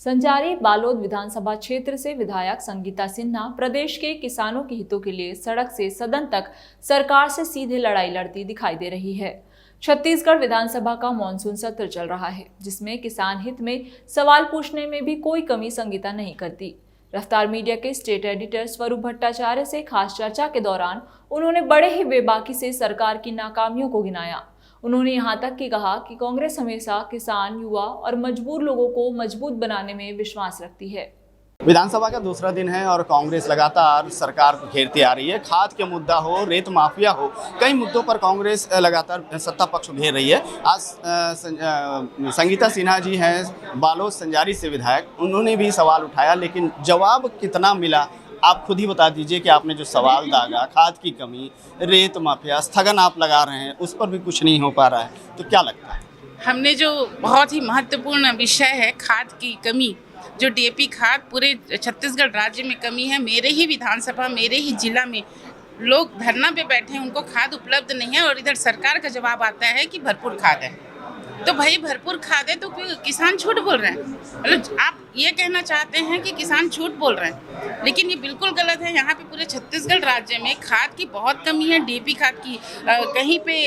संजारी बालोद विधानसभा क्षेत्र से विधायक संगीता सिन्हा प्रदेश के किसानों के हितों के लिए सड़क से सदन तक सरकार से सीधे लड़ाई लड़ती दिखाई दे रही है। छत्तीसगढ़ विधानसभा का मॉनसून सत्र चल रहा है, जिसमें किसान हित में सवाल पूछने में भी कोई कमी संगीता नहीं करती। रफ्तार मीडिया के स्टेट एडिटर स्वरूप भट्टाचार्य से खास चर्चा के दौरान उन्होंने बड़े ही बेबाकी से सरकार की नाकामियों को गिनाया। उन्होंने यहाँ तक कि कहा कि कांग्रेस हमेशा किसान, युवा और मजबूर लोगों को मजबूत बनाने में विश्वास रखती है। विधानसभा का दूसरा दिन है और कांग्रेस लगातार सरकार को घेरती आ रही है। खाद के मुद्दा हो, रेत माफिया हो, कई मुद्दों पर कांग्रेस लगातार सत्ता पक्ष को घेर रही है। आज संगीता सिन्हा जी हैं बालोद संजारी से विधायक, उन्होंने भी सवाल उठाया, लेकिन जवाब कितना मिला आप खुद ही बता दीजिए कि आपने जो सवाल दागा, खाद की कमी, रेत माफिया, स्थगन आप लगा रहे हैं, उस पर भी कुछ नहीं हो पा रहा है, तो क्या लगता है? हमने जो बहुत ही महत्वपूर्ण विषय है खाद की कमी, जो डीएपी खाद पूरे छत्तीसगढ़ राज्य में कमी है, मेरे ही विधानसभा, मेरे ही जिला में लोग धरना पे बैठे हैं, उनको खाद उपलब्ध नहीं है और इधर सरकार का जवाब आता है कि भरपूर खाद है। तो भाई भरपूर खाद है तो किसान झूठ बोल रहे हैं। मतलब आप ये कहना चाहते हैं कि किसान झूठ बोल रहे हैं, लेकिन ये बिल्कुल गलत है। यहाँ पे पूरे छत्तीसगढ़ राज्य में खाद की बहुत कमी है, डीएपी खाद की कहीं पे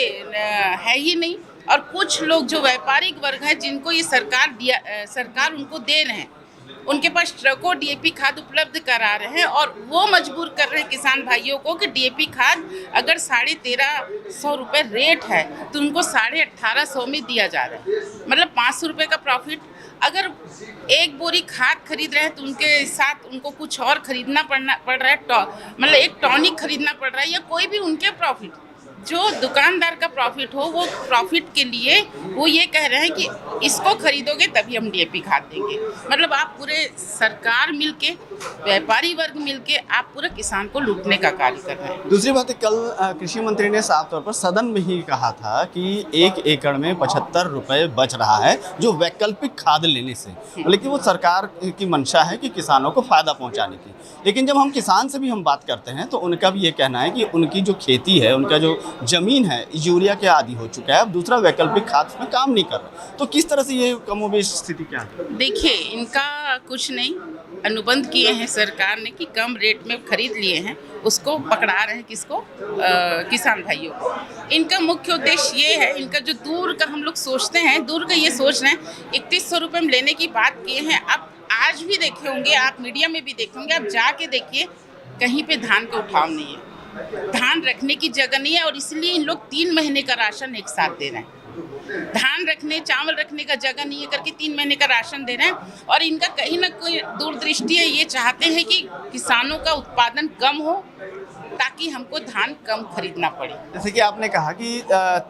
है ही नहीं। और कुछ लोग जो व्यापारिक वर्ग है जिनको ये सरकार उनको दे रहे हैं, उनके पास ट्रकों डीएपी खाद उपलब्ध करा रहे हैं और वो मजबूर कर रहे हैं किसान भाइयों को कि डीएपी खाद अगर 1350 रुपये रेट है तो उनको 1850 में दिया जा रहा है। मतलब 500 रुपये का प्रॉफिट। अगर एक बोरी खाद खरीद रहे हैं तो उनके साथ उनको कुछ और खरीदना पड़ रहा है, मतलब एक टॉनिक खरीदना पड़ रहा है, या कोई भी उनके प्रॉफिट जो दुकानदार का प्रॉफिट हो, वो प्रॉफिट के लिए वो ये कह रहे हैं कि इसको खरीदोगे तभी हम डीएपी खाद देंगे। मतलब आप पूरे सरकार मिलके, व्यापारी वर्ग मिलके आप पूरे किसान को लूटने का कार्य कर रहे हैं। दूसरी बात है, कल कृषि मंत्री ने साफ तौर पर सदन में ही कहा था कि 1 एकड़ में 75 रुपये बच रहा है जो वैकल्पिक खाद लेने से, लेकिन वो सरकार की मंशा है कि किसानों को फायदा पहुँचाने की। लेकिन जब हम किसान से भी हम बात करते हैं तो उनका भी ये कहना है कि उनकी जो खेती है, उनका जो जमीन है, यूरिया के आदी हो चुका है, अब दूसरा वैकल्पिक खाद में काम नहीं कर रहा। तो किस तरह से ये कमोबेश स्थिति क्या है? देखिए, इनका कुछ नहीं, अनुबंध किए हैं सरकार ने कि कम रेट में खरीद लिए हैं, उसको पकड़ा रहे हैं किसको, किसान भाइयों को। इनका मुख्य उद्देश्य ये है, इनका जो दूर का हम लोग सोचते हैं, दूर का ये सोच रहे हैं 3100 रुपये में लेने की बात किए हैं। अब आज भी देखे होंगे, आप मीडिया में भी देखे होंगे, आप जाके देखिए कहीं पे धान का उठाव नहीं है, धान रखने की जगह नहीं है और इसलिए इन लोग 3 महीने का राशन एक साथ दे रहे हैं। धान रखने, चावल रखने का जगह नहीं है करके 3 महीने का राशन दे रहे हैं और इनका कहीं ना कोई दूरदृष्टि है। ये चाहते हैं कि किसानों का उत्पादन कम हो ताकि हमको धान कम खरीदना पड़े। जैसे कि आपने कहा कि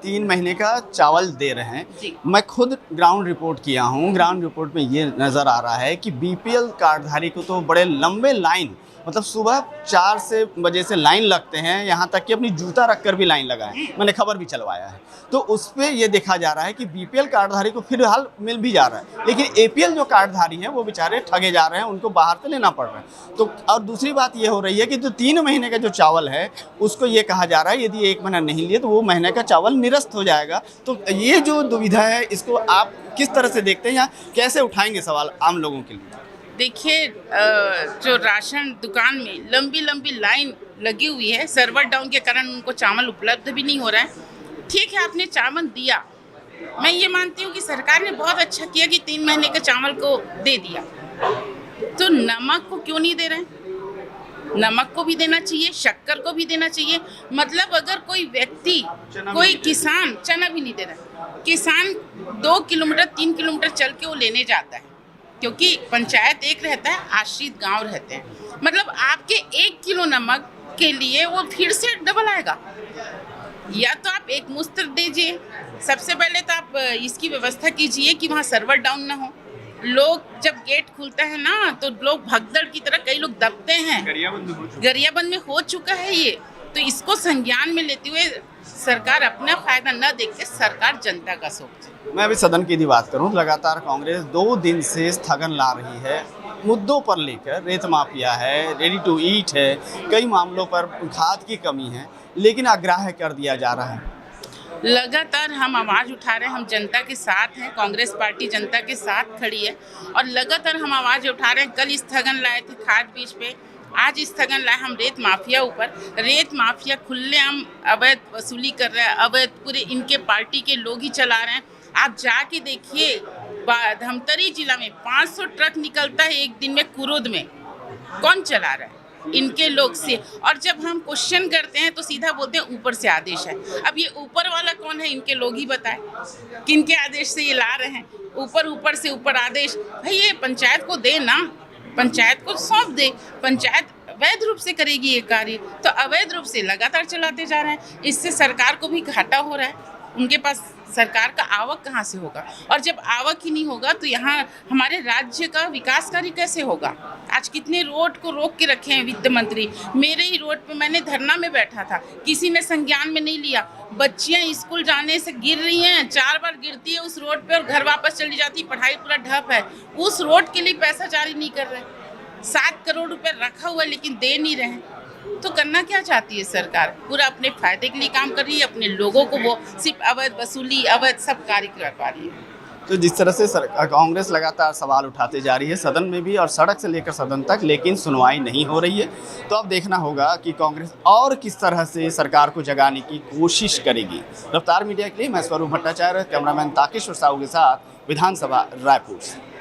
3 महीने का चावल दे रहे हैं, मैं खुद ग्राउंड रिपोर्ट किया हूँ। ग्राउंड रिपोर्ट में ये नज़र आ रहा है कि बीपीएल कार्डधारी को तो बड़े लंबे लाइन, मतलब सुबह 4 बजे से लाइन लगते हैं, यहाँ तक कि अपनी जूता रखकर भी लाइन लगाए, मैंने खबर भी चलवाया है। तो उस पर ये देखा जा रहा है कि बीपीएल कार्डधारी को फिलहाल मिल भी जा रहा है, लेकिन एपीएल जो कार्डधारी हैं वो बेचारे ठगे जा रहे हैं, उनको बाहर से लेना पड़ रहा है। तो और दूसरी बात ये हो रही है कि जो 3 महीने का जो चावल है उसको ये कहा जा रहा है यदि 1 महीना नहीं लिए तो वो महीने का चावल निरस्त हो जाएगा। तो ये जो दुविधा है, इसको आप किस तरह से देखते हैं या कैसे उठाएंगे सवाल आम लोगों के लिए? देखिए, जो राशन दुकान में लंबी लंबी लाइन लगी हुई है, सर्वर डाउन के कारण उनको चावल उपलब्ध भी नहीं हो रहा है। ठीक है, आपने चावल दिया, मैं ये मानती हूँ कि सरकार ने बहुत अच्छा किया कि 3 महीने के चावल को दे दिया, तो नमक को क्यों नहीं दे रहे हैं? नमक को भी देना चाहिए, शक्कर को भी देना चाहिए। मतलब अगर कोई व्यक्ति, कोई किसान चना भी नहीं दे रहा, किसान 2 किलोमीटर 3 किलोमीटर चल के वो लेने जाता है, क्योंकि पंचायत एक रहता है, आश्रित गांव रहते हैं। मतलब आपके 1 किलो नमक के लिए वो फिर से डबल आएगा। या तो आप एक मुश्त दीजिए, सबसे पहले तो आप इसकी व्यवस्था कीजिए कि वहाँ सर्वर डाउन ना हो। लोग जब गेट खुलता है ना तो लोग भगदड़ की तरह कई लोग दबते हैं, गरियाबंद में हो चुका है ये। तो इसको संज्ञान में लेते हुए सरकार अपना फायदा न देखते, सरकार जनता का सोचे। मैं अभी सदन की बात करूं, लगातार कांग्रेस 2 दिन से स्थगन ला रही है मुद्दों पर लेकर। रेत माफिया है, रेडी टू ईट है, कई मामलों पर खाद की कमी है, लेकिन अग्राह्य कर दिया जा रहा है। लगातार हम आवाज़ उठा रहे हैं, हम जनता के साथ हैं, कांग्रेस पार्टी जनता के साथ खड़ी है और लगातार हम आवाज़ उठा रहे हैं। कल स्थगन लाए थे खाद बीज पे, आज स्थगन लाए हम रेत माफिया ऊपर। रेत माफिया खुलेआम अवैध वसूली कर रहा है, अवैध पूरे इनके पार्टी के लोग ही चला रहे हैं। आप जाके देखिए धमतरी जिला में 500 ट्रक निकलता है एक दिन में कुरुद में, कौन चला रहा है? इनके लोग से। और जब हम क्वेश्चन करते हैं तो सीधा बोलते हैं ऊपर से आदेश है। अब ये ऊपर वाला कौन है? इनके लोग ही बताएं किनके आदेश से ये ला रहे हैं। ऊपर से ऊपर आदेश, भाई ये पंचायत को दे ना, पंचायत को सौंप दे, पंचायत अवैध रूप से करेगी ये कार्य। तो अवैध रूप से लगातार चलाते जा रहे हैं, इससे सरकार को भी घाटा हो रहा है। उनके पास सरकार का आवक कहाँ से होगा? और जब आवक ही नहीं होगा तो यहाँ हमारे राज्य का विकास कार्य कैसे होगा? आज कितने रोड को रोक के रखे हैं वित्त मंत्री। मेरे ही रोड पे मैंने धरना में बैठा था, किसी ने संज्ञान में नहीं लिया। बच्चियाँ स्कूल जाने से गिर रही हैं, 4 बार गिरती है उस रोड पे और घर वापस चली जाती, पढ़ाई पूरा ठप है। उस रोड के लिए पैसा जारी नहीं कर रहे। 7 करोड़ रुपए रखा हुआ है लेकिन दे नहीं रहे। तो करना क्या चाहती है सरकार? पूरा अपने फायदे के लिए काम कर रही है, अपने लोगों को वो सिर्फ अवैध वसूली, अवैध सब कार्य कर पा रही है। तो जिस तरह से कांग्रेस लगातार सवाल उठाते जा रही है सदन में भी और सड़क से लेकर सदन तक, लेकिन सुनवाई नहीं हो रही है। तो अब देखना होगा कि कांग्रेस और किस तरह से सरकार को जगाने की कोशिश करेगी। रफ्तार मीडिया के लिए मैं स्वरूप भट्टाचार्य, कैमरामैन ताकेश्वर साहू के साथ, विधानसभा रायपुर से।